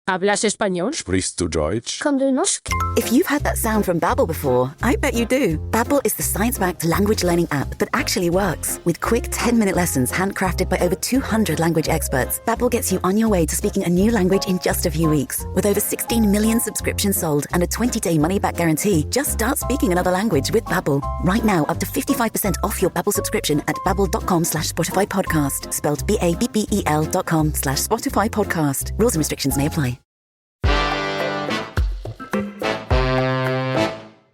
¿Hablas español? Sprichst du Deutsch? Kan du norsk? If you've heard that sound from Babbel before, I bet you do. Babbel is the science-backed language learning app that actually works. With quick 10-minute lessons handcrafted by over 200 language experts, Babbel gets you on your way to speaking a new language in just a few weeks. With over 16 million subscriptions sold and a 20-day money-back guarantee, just start speaking another language with Babbel. Right now, up to 55% off your Babbel subscription at babbel.com/Spotify podcast. Spelled BABBEL.com/Spotify podcast. Rules and restrictions may apply.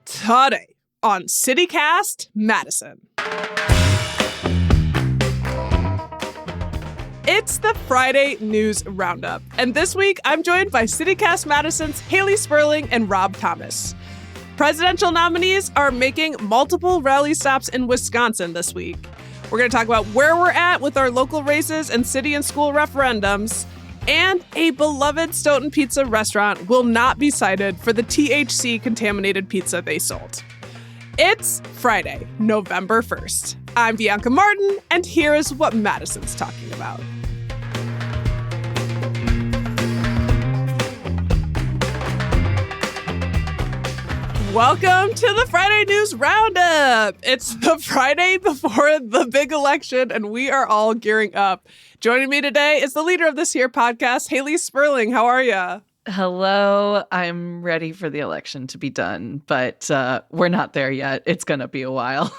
Today on City Cast Madison. It's the Friday News Roundup, and this week I'm joined by City Cast Madison's Hayley Sperling and Rob Thomas. Presidential nominees are making multiple rally stops in Wisconsin this week. We're going to talk about where we're at with our local races and city and school referendums. And a beloved Stoughton Pizza restaurant will not be cited for the THC-contaminated pizza they sold. It's Friday, November 1st. I'm Bianca Martin, and here is what Madison's talking about. Welcome to the Friday News Roundup. It's the Friday before the big election, and we are all gearing up. Joining me today is the leader of this here podcast, Hayley Sperling. How are you? Hello. I'm ready for the election to be done, but we're not there yet. It's going to be a while.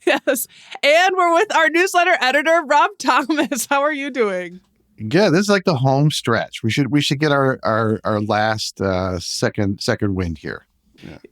Yes. And we're with our newsletter editor, Rob Thomas. How are you doing? Good. This is like the home stretch. We should get our last second wind here.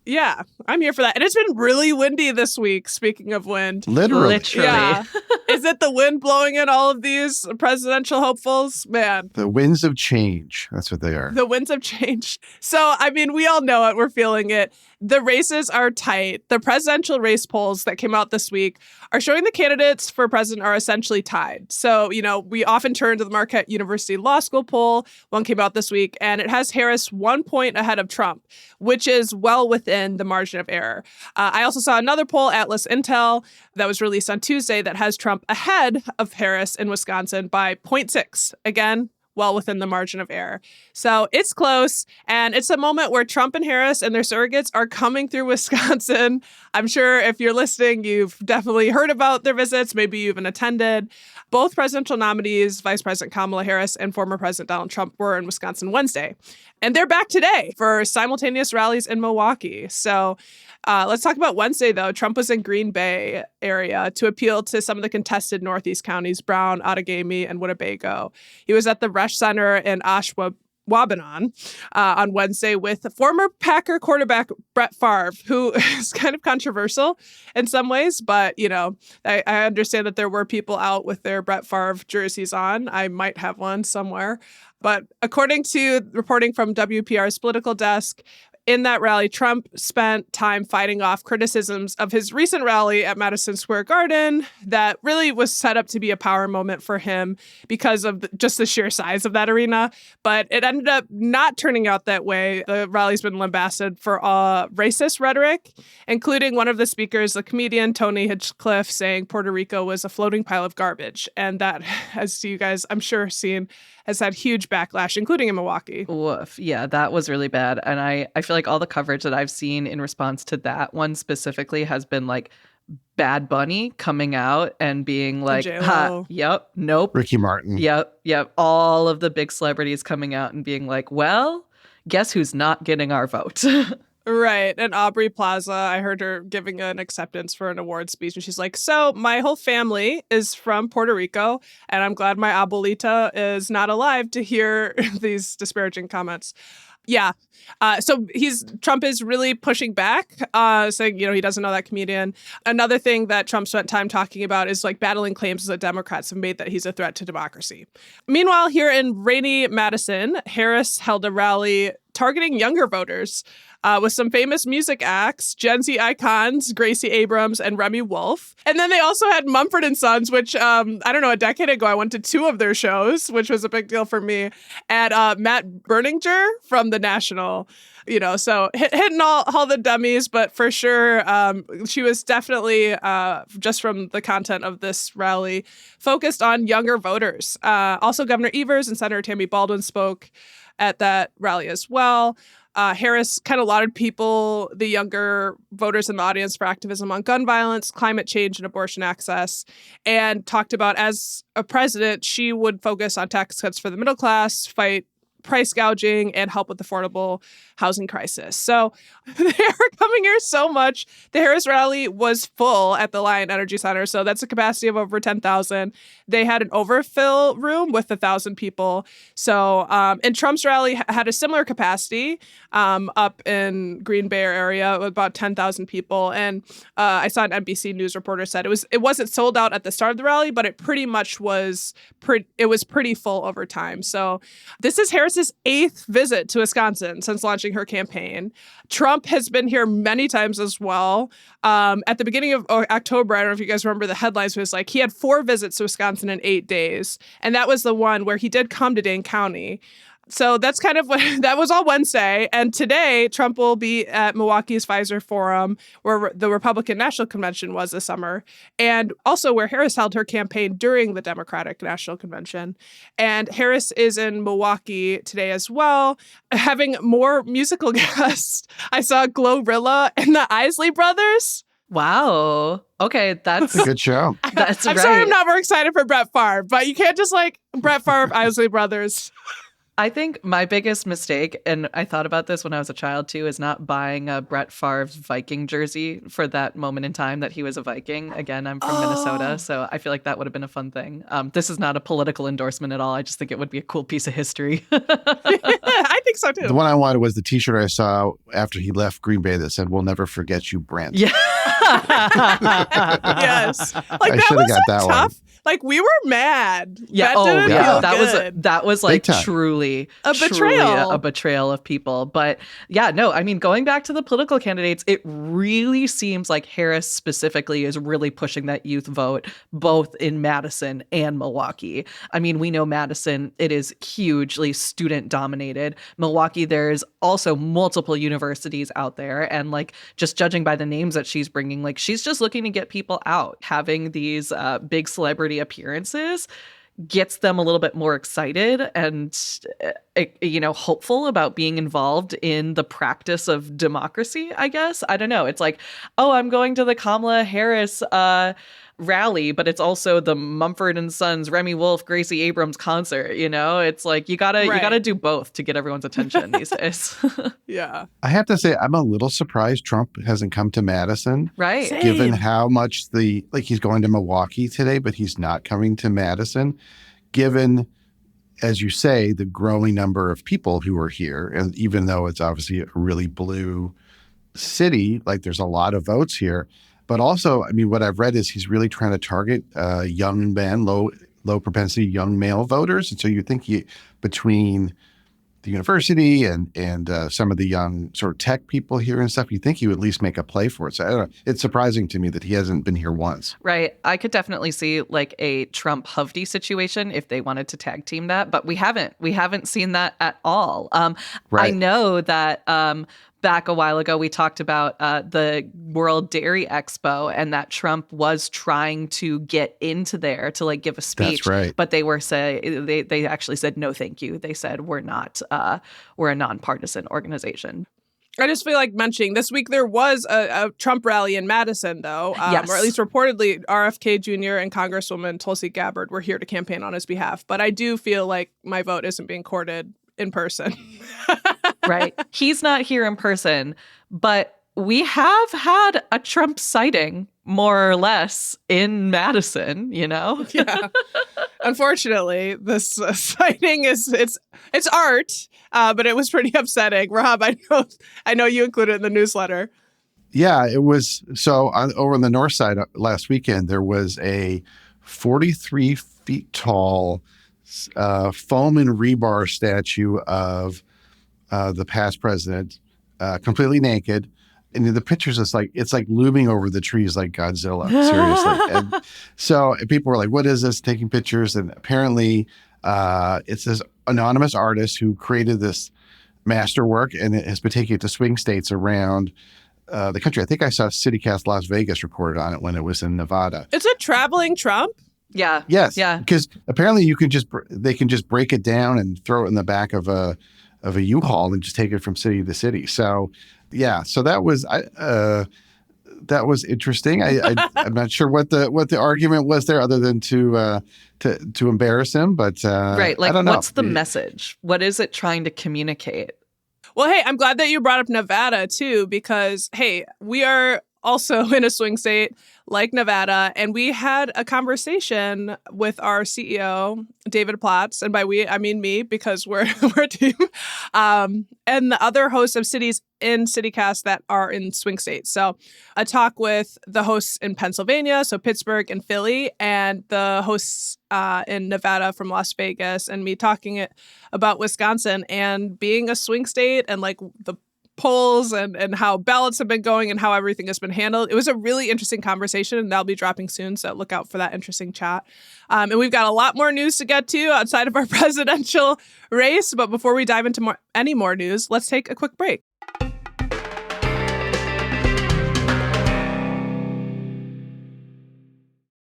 Yeah, I'm here for that. And it's been really windy this week, speaking of wind. Literally. Yeah. Is it the wind blowing in all of these presidential hopefuls? Man. The winds of change. That's what they are. The winds of change. So, I mean, we all know it. We're feeling it. The races are tight. The presidential race polls that came out this week are showing the candidates for president are essentially tied. So, you know, we often turn to the Marquette University Law School poll. One came out this week, and it has Harris 1 point ahead of Trump, which is well within the margin of error. I also saw another poll, Atlas Intel, that was released on Tuesday that has Trump ahead of Harris in Wisconsin by 0.6. Again, well within the margin of error. So it's close, and it's a moment where Trump and Harris and their surrogates are coming through Wisconsin. I'm sure if you're listening, you've definitely heard about their visits. Maybe you even attended. Both presidential nominees, Vice President Kamala Harris and former President Donald Trump, were in Wisconsin Wednesday. And they're back today for simultaneous rallies in Milwaukee. So let's talk about Wednesday, though. Trump was in Green Bay area to appeal to some of the contested Northeast counties, Brown, Outagamie, and Winnebago. He was at the Resch Center in Ashwaubenon on Wednesday with former Packer quarterback Brett Favre, who is kind of controversial in some ways. But, you know, I understand that there were people out with their Brett Favre jerseys on. I might have one somewhere. But according to reporting from WPR's political desk, in that rally, Trump spent time fighting off criticisms of his recent rally at Madison Square Garden that really was set up to be a power moment for him because of just the sheer size of that arena. But it ended up not turning out that way. The rally's been lambasted for racist rhetoric, including one of the speakers, the comedian Tony Hinchcliffe, saying Puerto Rico was a floating pile of garbage. And that, as you guys, I'm sure, seen, has had huge backlash, including in Milwaukee. Woof. Yeah, that was really bad. And I feel like all the coverage that I've seen in response to that one specifically has been like Bad Bunny coming out and being like, ha, yep, nope. Ricky Martin. Yep. All of the big celebrities coming out and being like, well, guess who's not getting our vote? Right. And Aubrey Plaza, I heard her giving an acceptance for an award speech. And she's like, so my whole family is from Puerto Rico, and I'm glad my abuelita is not alive to hear these disparaging comments. Yeah. So Trump is really pushing back, saying, you know, he doesn't know that comedian. Another thing that Trump spent time talking about is like battling claims that Democrats have made that he's a threat to democracy. Meanwhile, here in rainy Madison, Harris held a rally targeting younger voters. with some famous music acts, Gen Z icons, Gracie Abrams and Remy Wolf. And then they also had Mumford & Sons, which, I don't know, a decade ago, I went to 2 of their shows, which was a big deal for me. And Matt Berninger from The National. So hitting all the dummies, but for sure, she was definitely, just from the content of this rally, focused on younger voters. Also, Governor Evers and Senator Tammy Baldwin spoke at that rally as well. Harris kind of lauded people, the younger voters in the audience, for activism on gun violence, climate change, and abortion access, and talked about, as a president, she would focus on tax cuts for the middle class, fight price gouging, and help with the affordable housing crisis. So they are coming here so much. The Harris rally was full at the Lion Energy Center, so that's a capacity of over 10,000. They had an overfill room with 1,000 people. So, and Trump's rally had a similar capacity up in Green Bay area with about 10,000 people. And I saw an NBC News reporter said it wasn't sold out at the start of the rally, but it pretty much was. It was pretty full over time. So this is Harris's 8th visit to Wisconsin since launching her campaign. Trump has been here many times as well. At the beginning of October, I don't know if you guys remember the headlines, it was like he had 4 visits to Wisconsin in 8 days. And that was the one where he did come to Dane County. So that's kind of what that was all Wednesday. And today, Trump will be at Milwaukee's Pfizer Forum, where the Republican National Convention was this summer, and also where Harris held her campaign during the Democratic National Convention. And Harris is in Milwaukee today as well, having more musical guests. I saw Glorilla and the Isley Brothers. Wow. Okay, that's a good show. That's I'm right. sorry I'm not more excited for Brett Favre, but you can't just like Brett Favre, Isley Brothers. I think my biggest mistake, and I thought about this when I was a child too, is not buying a Brett Favre's Viking jersey for that moment in time that he was a Viking. Again, I'm from Minnesota, so I feel like that would have been a fun thing. This is not a political endorsement at all. I just think it would be a cool piece of history. I think so too. The one I wanted was the T-shirt I saw after he left Green Bay that said, "We'll never forget you, Brent." Yeah. Yes. Like I that should have was got that tough. one. Like we were mad. Yeah. That was like truly a betrayal of people. But yeah, no, I mean, going back to the political candidates, it really seems like Harris specifically is really pushing that youth vote, both in Madison and Milwaukee. I mean, we know Madison, it is hugely student dominated. Milwaukee, there's also multiple universities out there. And like, just judging by the names that she's bringing, like she's just looking to get people out. Having these big celebrity appearances gets them a little bit more excited and, hopeful about being involved in the practice of democracy, I guess. I don't know. It's like, oh, I'm going to the Kamala Harris rally, but it's also the Mumford & Sons, Remy Wolf, Gracie Abrams concert. It's like you gotta do both to get everyone's attention these days. Yeah. I have to say, I'm a little surprised Trump hasn't come to Madison. Right. Same. Given how much he's going to Milwaukee today, but he's not coming to Madison. Given, as you say, the growing number of people who are here, and even though it's obviously a really blue city, like there's a lot of votes here. But also, I mean, what I've read is he's really trying to target young men, low propensity young male voters. And so you think between the university and some of the young sort of tech people here and stuff, you think he would at least make a play for it. So I don't know. It's surprising to me that he hasn't been here once. Right. I could definitely see like a Trump Hovde situation if they wanted to tag team that, but we haven't seen that at all. Right. I know that back a while ago, we talked about the World Dairy Expo and that Trump was trying to get into there to like give a speech. That's right. But they actually said, no, thank you. They said, we're a nonpartisan organization. I just feel like mentioning this week there was a Trump rally in Madison, though, yes. Or at least reportedly RFK Jr. and Congresswoman Tulsi Gabbard were here to campaign on his behalf. But I do feel like my vote isn't being courted in person. Right. He's not here in person, but we have had a Trump sighting more or less in Madison, Yeah. Unfortunately, this sighting it's art, but it was pretty upsetting. Rob, I know you included it in the newsletter. Yeah, it was. So over on the north side last weekend, there was a 43 feet tall foam and rebar statue of the past president, completely naked. And the pictures, it's like looming over the trees like Godzilla, seriously. And so people were like, what is this? Taking pictures. And apparently it's this anonymous artist who created this masterwork, and it has been taking it to swing states around the country. I think I saw City Cast Las Vegas reported on it when it was in Nevada. It's a traveling Trump? Yeah. Yes. Yeah. Because apparently they can just break it down and throw it in the back of a U-Haul and just take it from city to city. So yeah, so that was interesting. I'm not sure what the argument was there, other than to embarrass him. But right, like, I don't know. What's the message? What is it trying to communicate? Well, hey, I'm glad that you brought up Nevada too, because hey, we are also in a swing state like Nevada, and we had a conversation with our CEO, David Platts, and by we, I mean me, because we're a team, and the other hosts of cities in CityCast that are in swing states. So a talk with the hosts in Pennsylvania, so Pittsburgh and Philly, and the hosts in Nevada from Las Vegas, and me talking about Wisconsin and being a swing state and like the polls and how ballots have been going and how everything has been handled. It was a really interesting conversation, and that'll be dropping soon, so look out for that interesting chat. And we've got a lot more news to get to outside of our presidential race, but before we dive into any more news, let's take a quick break.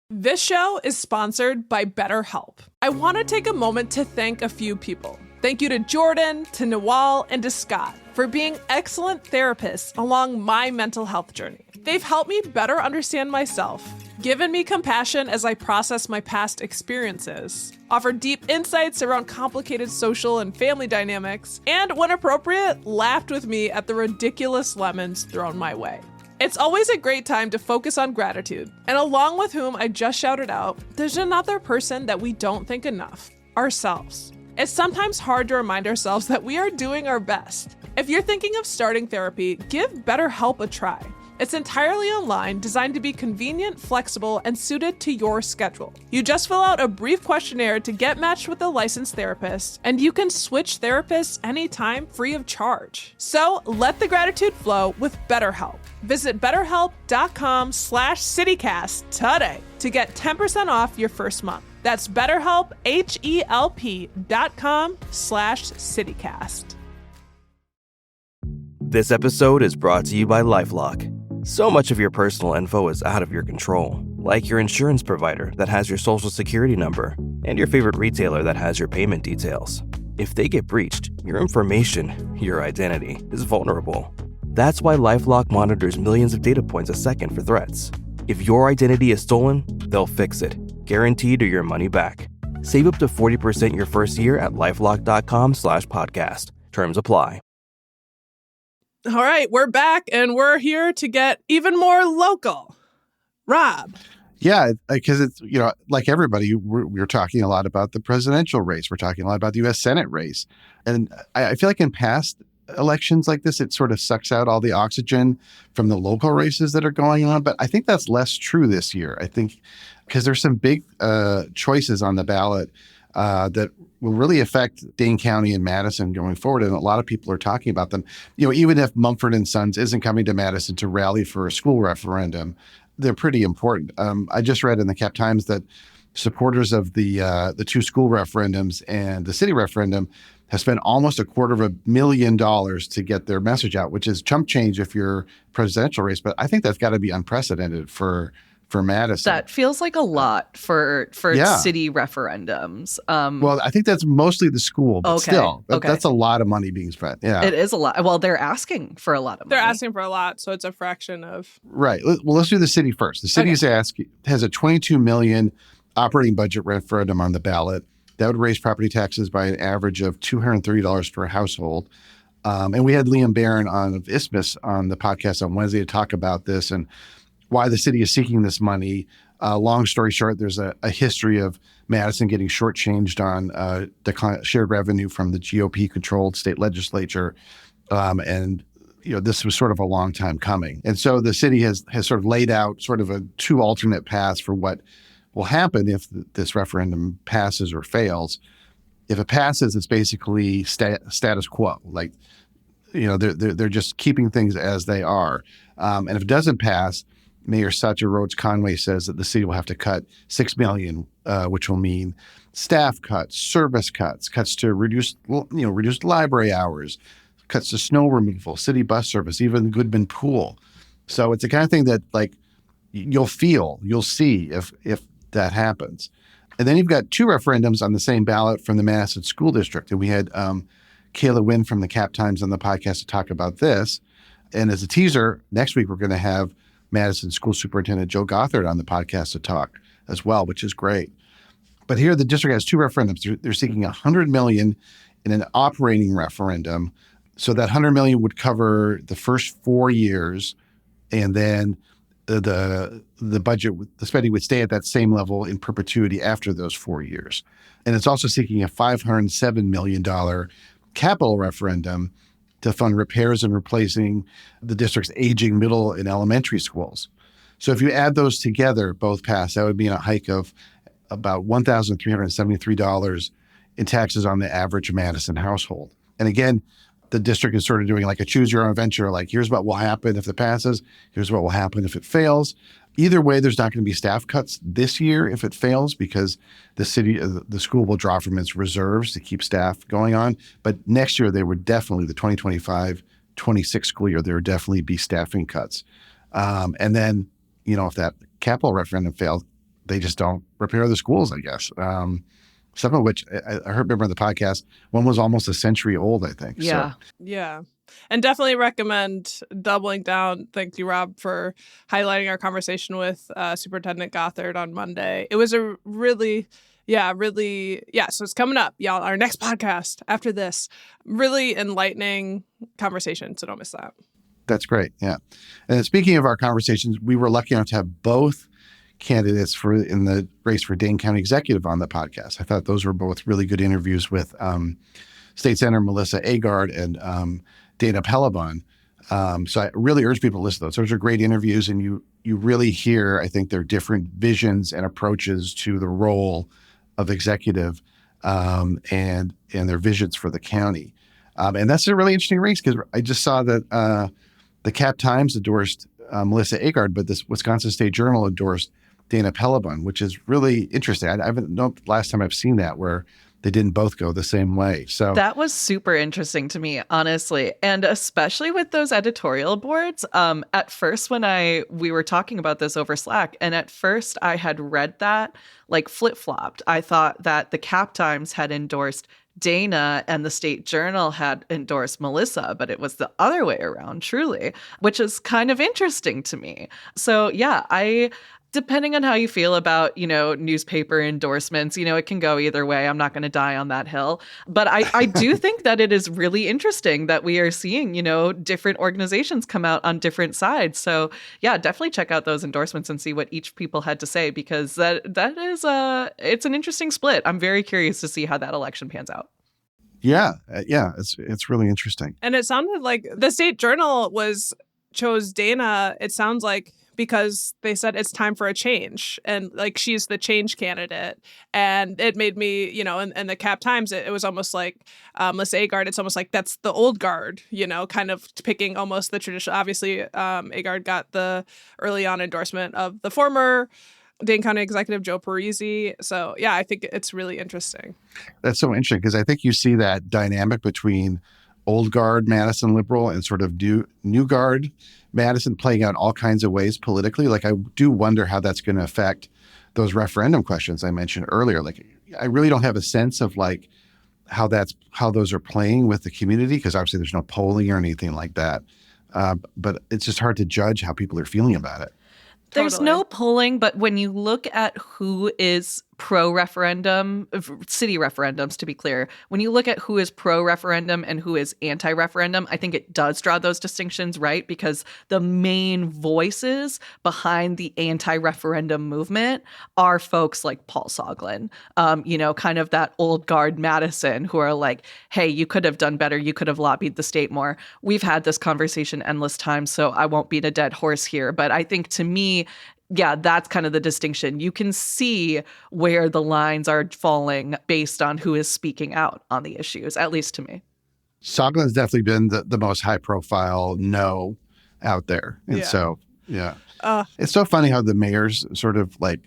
This show is sponsored by BetterHelp. I want to take a moment to thank a few people. Thank you to Jordan, to Nawal, and to Scott for being excellent therapists along my mental health journey. They've helped me better understand myself, given me compassion as I process my past experiences, offered deep insights around complicated social and family dynamics, and when appropriate, laughed with me at the ridiculous lemons thrown my way. It's always a great time to focus on gratitude, and along with whom I just shouted out, there's another person that we don't think enough, ourselves. It's sometimes hard to remind ourselves that we are doing our best. If you're thinking of starting therapy, give BetterHelp a try. It's entirely online, designed to be convenient, flexible, and suited to your schedule. You just fill out a brief questionnaire to get matched with a licensed therapist, and you can switch therapists anytime free of charge. So let the gratitude flow with BetterHelp. Visit BetterHelp.com/CityCast today to get 10% off your first month. That's BetterHelp, HELP.com/CityCast. This episode is brought to you by LifeLock. So much of your personal info is out of your control, like your insurance provider that has your social security number and your favorite retailer that has your payment details. If they get breached, your information, your identity, is vulnerable. That's why LifeLock monitors millions of data points a second for threats. If your identity is stolen, they'll fix it, guaranteed or your money back. Save up to 40% your first year at LifeLock.com/podcast. Terms apply. All right, we're back, and we're here to get even more local. Rob. Yeah, because it's, like everybody, we're talking a lot about the presidential race. We're talking a lot about the U.S. Senate race. And I feel like in past elections like this, it sort of sucks out all the oxygen from the local races that are going on. But I think that's less true this year. I think because there's some big choices on the ballot that will really affect Dane County and Madison going forward. And a lot of people are talking about them. Even if Mumford and Sons isn't coming to Madison to rally for a school referendum, they're pretty important. I just read in the Cap Times that supporters of the two school referendums and the city referendum have spent almost $250,000 to get their message out, which is chump change if you're presidential race. But I think that's got to be unprecedented for Madison. That feels like a lot for Yeah. city referendums. Well, I think that's mostly the school, but Okay, still, okay. that's a lot of money being spent. Yeah. It is a lot. Well, they're asking for a lot of money. They're asking for a lot, so it's a fraction of... Right. Well, let's do the city first. The city has a $22 million operating budget referendum on the ballot. That would raise property taxes by an average of $230 per household. And we had Liam Barron of Isthmus on the podcast on Wednesday to talk about this and why the city is seeking this money. Long story short, there's a history of Madison getting shortchanged on shared revenue from the GOP-controlled state legislature. And this was sort of a long time coming. And so the city has sort of laid out sort of two alternate paths for what will happen if this referendum passes or fails. If it passes, it's basically status quo. Like they're just keeping things as they are. And if it doesn't pass, Mayor Satya Rhodes Conway says that the city will have to cut $6 million, which will mean staff cuts, service cuts to reduced library hours, cuts to snow removal, city bus service, even Goodman Pool. So it's the kind of thing that you'll see if that happens. And then you've got two referendums on the same ballot from the Madison School District. And we had Kayla Wynn from the Cap Times on the podcast to talk about this. And as a teaser, next week we're going to have Madison School Superintendent Joe Gothard on the podcast to talk as well, which is great. But here the district has two referendums. They're seeking $100 million in an operating referendum. So that $100 million would cover the first 4 years, and then the budget, the spending would stay at that same level in perpetuity after those 4 years. And it's also seeking a $507 million capital referendum to fund repairs and replacing the district's aging middle and elementary schools. So if you add those together, both pass, that would mean a hike of about $1,373 in taxes on the average Madison household. And again, the district is sort of doing like a choose your own adventure, like here's what will happen if it passes, here's what will happen if it fails. Either way, there's not going to be staff cuts this year if it fails, because the school will draw from its reserves to keep staff going on. But next year, they would definitely, the 2025-26 school year, there would definitely be staffing cuts. And then, if that capital referendum failed, they just don't repair the schools, I guess. Some of which I remember on the podcast, one was almost a century old, I think. Yeah. So. Yeah. And definitely recommend doubling down. Thank you, Rob, for highlighting our conversation with Superintendent Gothard on Monday. It was a really, so it's coming up, y'all. Our next podcast after this, really enlightening conversation. So don't miss that. That's great. Yeah. And speaking of our conversations, we were lucky enough to have both candidates in the race for Dane County Executive on the podcast. I thought those were both really good interviews with State Senator Melissa Agard and Dana Pelabon. So I really urge people to listen to those. Those are great interviews, and you really hear, I think, their different visions and approaches to the role of executive and their visions for the county. And that's a really interesting race, because I just saw that the Cap Times endorsed Melissa Agard, but this Wisconsin State Journal endorsed Dana Pelabon, which is really interesting. I haven't known last time I've seen that where they didn't both go the same way. So that was super interesting to me, honestly. And especially with those editorial boards. At first, when we were talking about this over Slack, and at first I had read that flip-flopped. I thought that the Cap Times had endorsed Dana and the State Journal had endorsed Melissa, but it was the other way around, truly, which is kind of interesting to me. So yeah, depending on how you feel about, newspaper endorsements, it can go either way. I'm not going to die on that hill. But I do think that it is really interesting that we are seeing, different organizations come out on different sides. So yeah, definitely check out those endorsements and see what each people had to say, because that is it's an interesting split. I'm very curious to see how that election pans out. Yeah, it's really interesting. And it sounded like the State Journal chose Dana, it sounds like, because they said it's time for a change, and she's the change candidate. And it made me, in the Cap Times, it was almost like Melissa Agard, it's almost like that's the old guard, kind of picking almost the traditional. Obviously, Agard got the early on endorsement of the former Dane County Executive Joe Parisi. So yeah, I think it's really interesting. That's so interesting, because I think you see that dynamic between old guard Madison liberal and sort of new guard Madison playing out all kinds of ways politically. I do wonder how that's going to affect those referendum questions I mentioned earlier. I really don't have a sense of how those are playing with the community, because obviously there's no polling or anything like that. But it's just hard to judge how people are feeling about it. There's no polling, but when you look at who is pro-referendum, city referendums, to be clear, when you look at who is pro-referendum and who is anti-referendum, I think it does draw those distinctions, right? Because the main voices behind the anti-referendum movement are folks like Paul Soglin, kind of that old guard Madison, who are like, hey, you could have done better. You could have lobbied the state more. We've had this conversation endless times, so I won't beat a dead horse here. But I think, to me, yeah, that's kind of the distinction. You can see where the lines are falling based on who is speaking out on the issues, at least to me. Soglin's definitely been the most high profile no out there. And so, yeah. It's so funny how the mayors sort of like,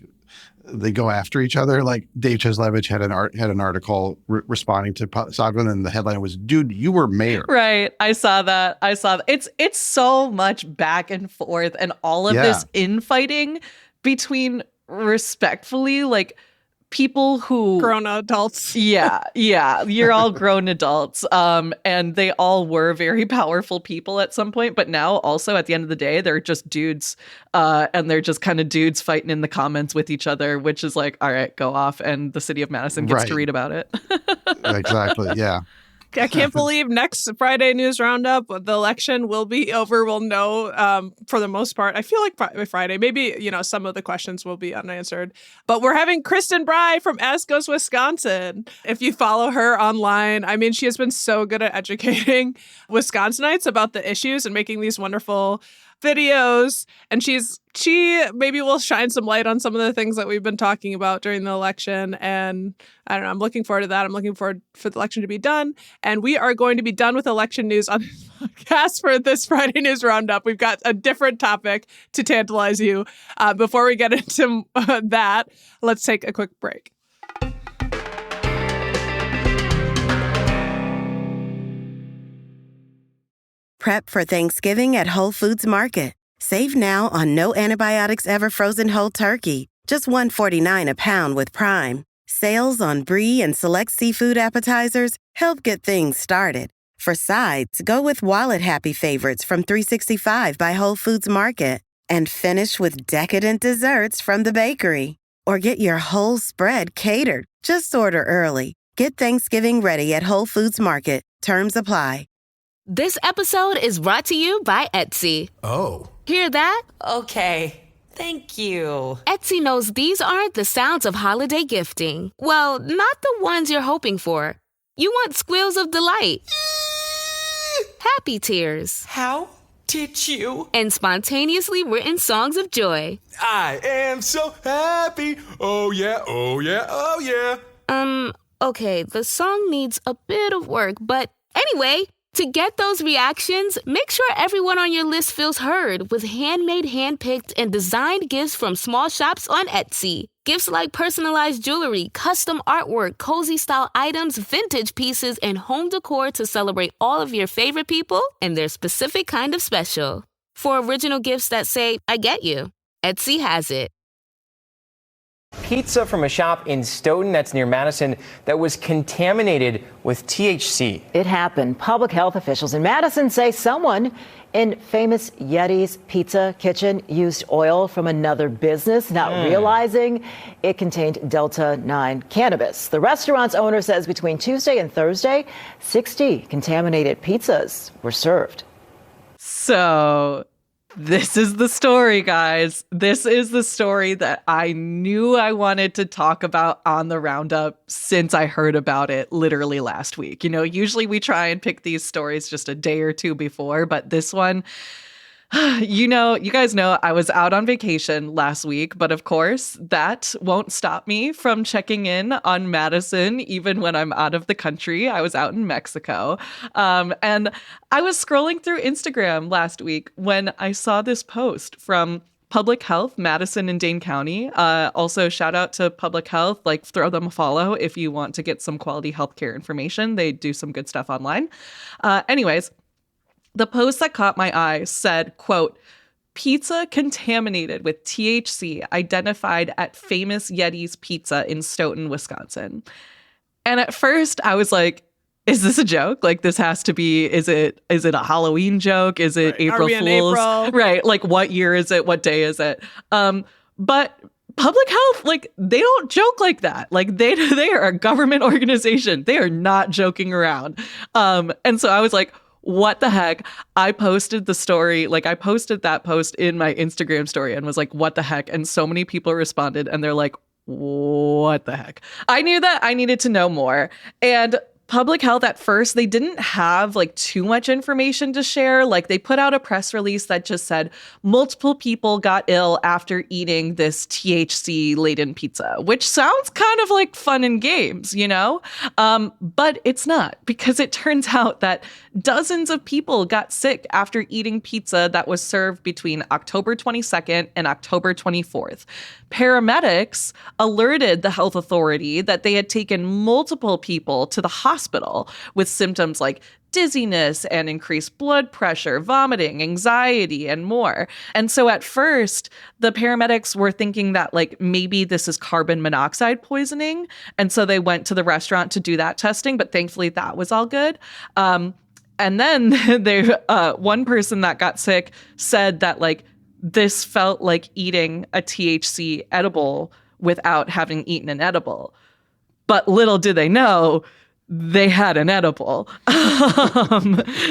they go after each other. Like Dave Cheslevich had an article responding to Soglin, and the headline was, "Dude, you were mayor." Right. I saw that. It's so much back and forth, and all of this infighting between respectfully, like, people who grown adults. Yeah. You're all grown adults. And they all were very powerful people at some point. But now also at the end of the day, they're just dudes. And they're just kind of dudes fighting in the comments with each other, which is like, all right, go off. And the city of Madison gets to read about it. Exactly. Yeah. I can't believe next Friday News Roundup, the election will be over. We'll know for the most part. I feel like by Friday, maybe, some of the questions will be unanswered. But we're having Kristen Bry from As Goes Wisconsin. If you follow her online, I mean, she has been so good at educating Wisconsinites about the issues and making these wonderful videos, and she maybe will shine some light on some of the things that we've been talking about during the election. And I don't know, I'm looking forward to that. I'm looking forward for the election to be done, and we are going to be done with election news on this podcast for this Friday News Roundup. We've got a different topic to tantalize you. Before we get into that, let's take a quick break. Prep for Thanksgiving at Whole Foods Market. Save now on no antibiotics ever frozen whole turkey, just $1.49 a pound with Prime. Sales on brie and select seafood appetizers help get things started. For sides, go with wallet happy favorites from 365 by Whole Foods Market. And finish with decadent desserts from the bakery. Or get your whole spread catered. Just order early. Get Thanksgiving ready at Whole Foods Market. Terms apply. This episode is brought to you by Etsy. Oh. Hear that? Okay. Thank you. Etsy knows these aren't the sounds of holiday gifting. Well, not the ones you're hoping for. You want squeals of delight. Happy tears. How did you? And spontaneously written songs of joy. I am so happy. Oh yeah, oh yeah, oh yeah. Okay, the song needs a bit of work, but anyway, to get those reactions, make sure everyone on your list feels heard with handmade, handpicked, and designed gifts from small shops on Etsy. Gifts like personalized jewelry, custom artwork, cozy style items, vintage pieces, and home decor to celebrate all of your favorite people and their specific kind of special. For original gifts that say, I get you, Etsy has it. Pizza from a shop in Stoughton, that's near Madison, that was contaminated with THC. It happened. Public health officials in Madison say someone in famous Yeti's Pizza Kitchen used oil from another business, not realizing it contained Delta-9 cannabis. The restaurant's owner says between Tuesday and Thursday, 60 contaminated pizzas were served. So this is the story, guys. This is the story that I knew I wanted to talk about on the roundup since I heard about it literally last week. Usually we try and pick these stories just a day or two before, but this one, you guys know I was out on vacation last week, but of course that won't stop me from checking in on Madison even when I'm out of the country. I was out in Mexico. And I was scrolling through Instagram last week when I saw this post from Public Health, Madison and Dane County. Also, shout out to Public Health, throw them a follow if you want to get some quality healthcare information. They do some good stuff online. Anyways, the post that caught my eye said, quote, pizza contaminated with THC identified at famous Yeti's Pizza in Stoughton, Wisconsin. And at first I was like, is this a joke? This has to be, is it a Halloween joke? Is it April Fool's? April? Right. What year is it? What day is it? But Public Health, they don't joke like that. They are a government organization. They are not joking around. And so I was like, what the heck? I posted the story, I posted that post in my Instagram story and was like, what the heck? And so many people responded and they're like, what the heck? I knew that I needed to know more. And Public health at first, they didn't have like too much information to share. Like they put out a press release that just said multiple people got ill after eating this THC-laden pizza, which sounds kind of like fun and games, you know? But it's not, because it turns out that dozens of people got sick after eating pizza that was served between October 22nd and October 24th. Paramedics alerted the health authority that they had taken multiple people to the hospital with symptoms like dizziness and increased blood pressure, vomiting, anxiety, and more. And so at first, the paramedics were thinking that like maybe this is carbon monoxide poisoning. And so they went to the restaurant to do that testing, but thankfully that was all good. And then one person that got sick said that like this felt like eating a THC edible without having eaten an edible. But little did they know, they had an edible.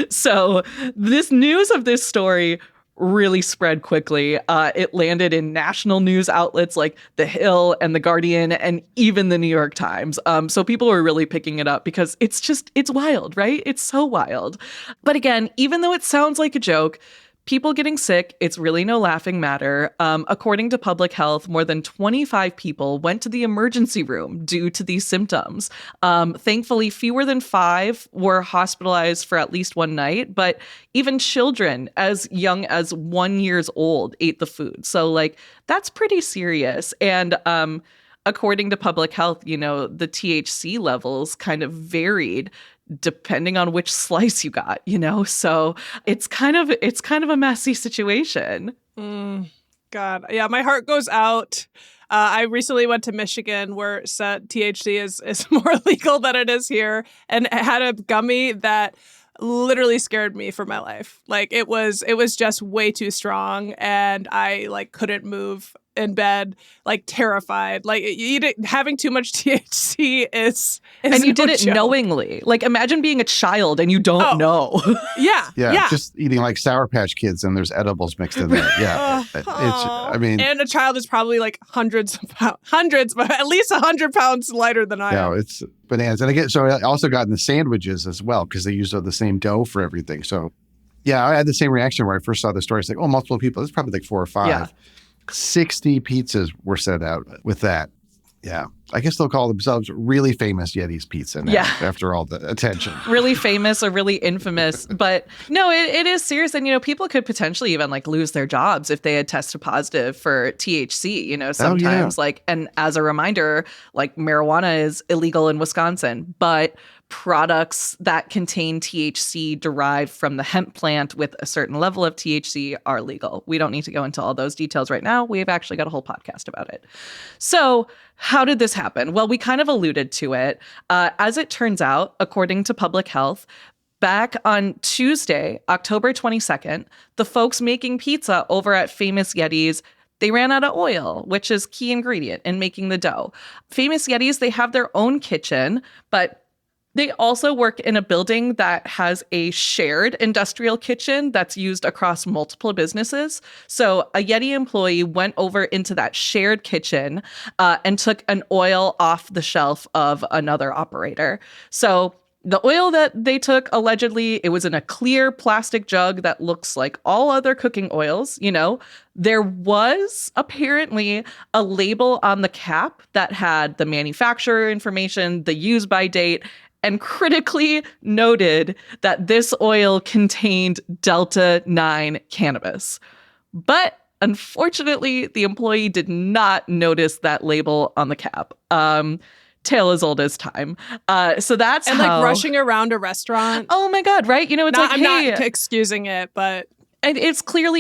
So this news of this story really spread quickly. It landed in national news outlets like The Hill and The Guardian and even the New York Times. So people were really picking it up because it's wild, right? It's so wild. But again, even though it sounds like a joke, people getting sick, it's really no laughing matter. According to public health, more than 25 people went to the emergency room due to these symptoms. Thankfully, fewer than 5 were hospitalized for at least one night, but even children as young as 1 year old ate the food. So like, that's pretty serious. And according to public health, you know, the THC levels kind of varied depending on which slice you got, you know? So it's kind of a messy situation. God. Yeah, my heart goes out. I recently went to Michigan where THC is more legal than it is here, and I had a gummy that literally scared me for my life. Like it was just way too strong, and I like couldn't move in bed, like terrified. Like having too much THC is and you did it knowingly. Like imagine being a child and you don't know. Yeah, just eating like Sour Patch Kids and there's edibles mixed in there. Yeah, and a child is probably like hundreds, but at least 100 pounds lighter than I am. Yeah, it's bananas. And again, so I also got in the sandwiches as well because they use the same dough for everything. So yeah, I had the same reaction where I first saw the story. It's like, oh, multiple people. It's probably like 4 or 5. Yeah. 60 pizzas were sent out with that. Yeah. I guess they'll call themselves really famous Yeti's Pizza now after all the attention. Really famous or really infamous. But no, it is serious. And, you know, people could potentially even like lose their jobs if they had tested positive for THC, you know, sometimes like, and as a reminder, like marijuana is illegal in Wisconsin, but products that contain THC derived from the hemp plant with a certain level of THC are legal. We don't need to go into all those details right now. We've actually got a whole podcast about it. So how did this happen? Well, we kind of alluded to it. As it turns out, according to public health, back on Tuesday, October 22nd, the folks making pizza over at Famous Yeti's, they ran out of oil, which is key ingredient in making the dough. Famous Yeti's, they have their own kitchen, but they also work in a building that has a shared industrial kitchen that's used across multiple businesses. So a Yeti employee went over into that shared kitchen and took an oil off the shelf of another operator. So the oil that they took, allegedly, it was in a clear plastic jug that looks like all other cooking oils, you know. There was apparently a label on the cap that had the manufacturer information, the use by date, and critically noted that this oil contained Delta-9 cannabis. But unfortunately, the employee did not notice that label on the cap. Tale as old as time. So that's and like rushing around a restaurant. Oh my God, right? You know, it's I'm not excusing it, but and it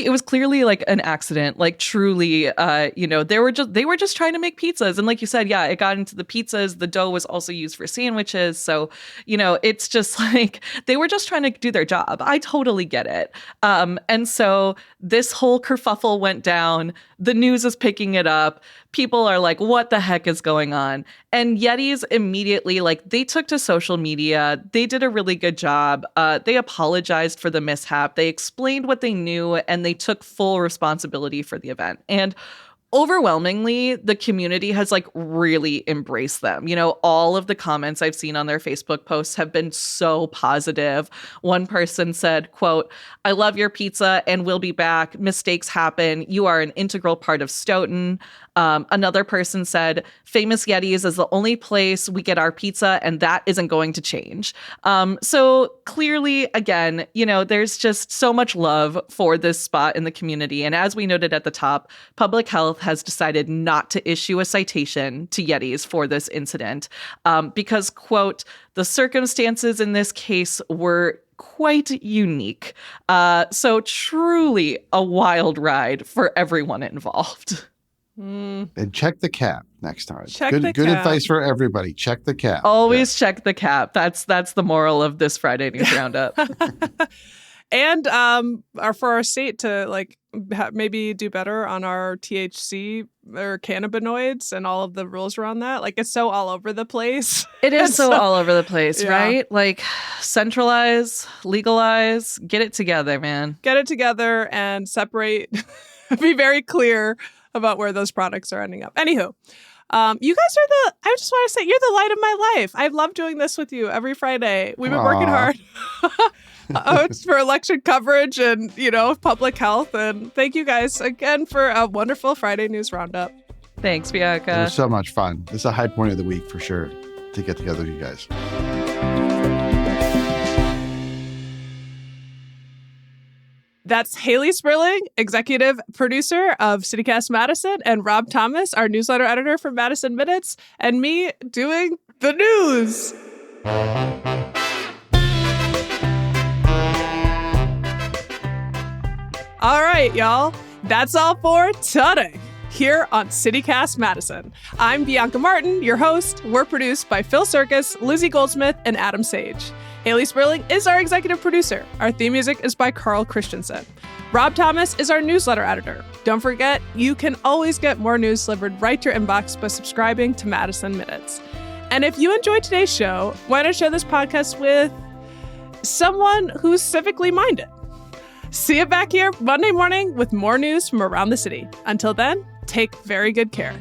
was clearly like an accident, like truly, you know, they were just trying to make pizzas. And like you said, yeah, it got into the pizzas. The dough was also used for sandwiches. So, you know, it's just like they were just trying to do their job. I totally get it. And so this whole kerfuffle went down. The news is picking it up. People are like, what the heck is going on? And Yeti's immediately, like, they took to social media. They did a really good job. They apologized for the mishap. They explained what they knew, and they took full responsibility for the event. And overwhelmingly, the community has like really embraced them. You know, all of the comments I've seen on their Facebook posts have been so positive. One person said, quote, "I love your pizza and we'll be back. Mistakes happen. You are an integral part of Stoughton." Another person said, "Famous Yetis is the only place we get our pizza, and that isn't going to change." So clearly, again, you know, there's just so much love for this spot in the community. And as we noted at the top, Public Health has decided not to issue a citation to Yetis for this incident because, quote, "the circumstances in this case were quite unique." So truly a wild ride for everyone involved. And check the cap next time. Check good the good cap. advice for everybody. Check the cap. Always check the cap. That's the moral of this Friday News Roundup. And for our state to like maybe do better on our THC or cannabinoids and all of the rules around that. Like it's so all over the place. It is so all over the place, yeah. right? Like centralize, legalize, get it together, man. Get it together and separate. Be very clear about where those products are ending up. Anywho, you guys are I just want to say, you're the light of my life. I love doing this with you every Friday. We've been working hard for election coverage and, you know, public health. And thank you guys again for a wonderful Friday News Roundup. Thanks, Bianca. It was so much fun. It's a high point of the week for sure to get together with you guys. That's Hayley Sperling, executive producer of City Cast Madison, and Rob Thomas, our newsletter editor for Madison Minutes, and me doing the news. All right, y'all. That's all for today here on City Cast Madison. I'm Bianca Martin, your host. We're produced by Phil Circus, Lizzie Goldsmith, and Adam Sage. Hayley Sperling is our executive producer. Our theme music is by Carl Christensen. Rob Thomas is our newsletter editor. Don't forget, you can always get more news delivered right to your inbox by subscribing to Madison Minutes. And if you enjoyed today's show, why not share this podcast with someone who's civically minded? See you back here Monday morning with more news from around the city. Until then, take very good care.